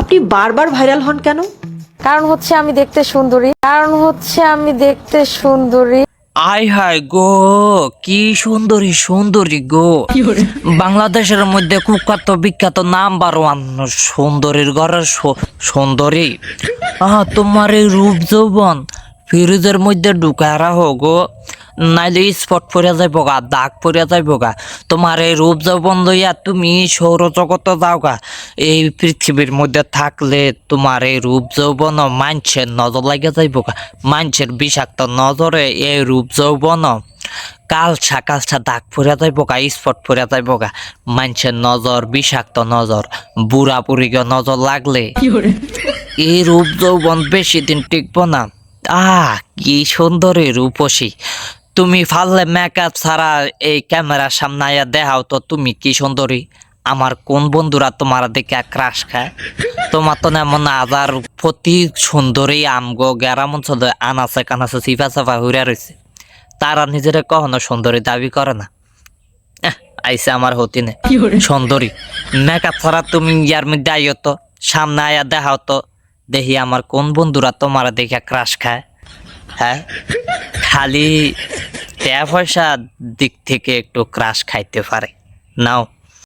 আপনি বারবার ভাইরাল হন কেন? কারণ হচ্ছে আমি দেখতে সুন্দরী। আয় হায় গো, কি সুন্দরী সুন্দরী গো। বাংলাদেশের মধ্যে কুখ্যাত বিখ্যাত নাম্বার ওয়ান সুন্দরীর ঘরের সুন্দরী। তোমার এই রূপ যৌবন ফ্রিজের মধ্যে ঢুকায় রাখো গো, নাইলে স্পট পড়ে যাইব গা, দাগ পড়ে যাইব গা। তোমার এই রূপ যৌবন লইয়া তুমি সৌরজগত যাও গা। এই পৃথিবীর মধ্যে থাকলে তোমার এই রূপ যৌবন মানুষের নজর লাগে যাইব গা। মানুষের বিষাক্ত নজরে এই রূপ যৌবন কালসা দাগ পড়ে যাইব গা, স্পট পড়ে যাইব গা। মানুষের নজর বিষাক্ত নজর, বুড়া বুড়িকে নজর লাগলে এই রূপ যৌবন বেশি দিন টিকব না। কি সুন্দরী রূপসী। তুমি ফাললে মেকআপ ছাড়া এই ক্যামেরার সামনে আয়া দেখাও তো তুমি কি সুন্দরী। আমার কোন বন্ধুরা তোমার দেখে ক্রাশ খায়? তোমার তো এমন আজার প্রতি সুন্দরী আমগো গ্যারাম অঞ্চলে আনাচে কানাচে চিফা চাফা হইয়া রয়েছে, তারা নিজেরা কখনো সুন্দরী দাবি করে না। আইসে আমার হতিনে সুন্দরী। মেকআপ ছাড়া তুমি ইয়ার মধ্যে আইও তো, সামনে আয়া দেখাও তো দেখি আমার কোন বন্ধুরা তোমার দেখে ক্রাশ খায়। হ্যাঁ, খালি টাকা পয়সা দিক থেকে একটু ক্রাশ খাইতে পারে। নাও।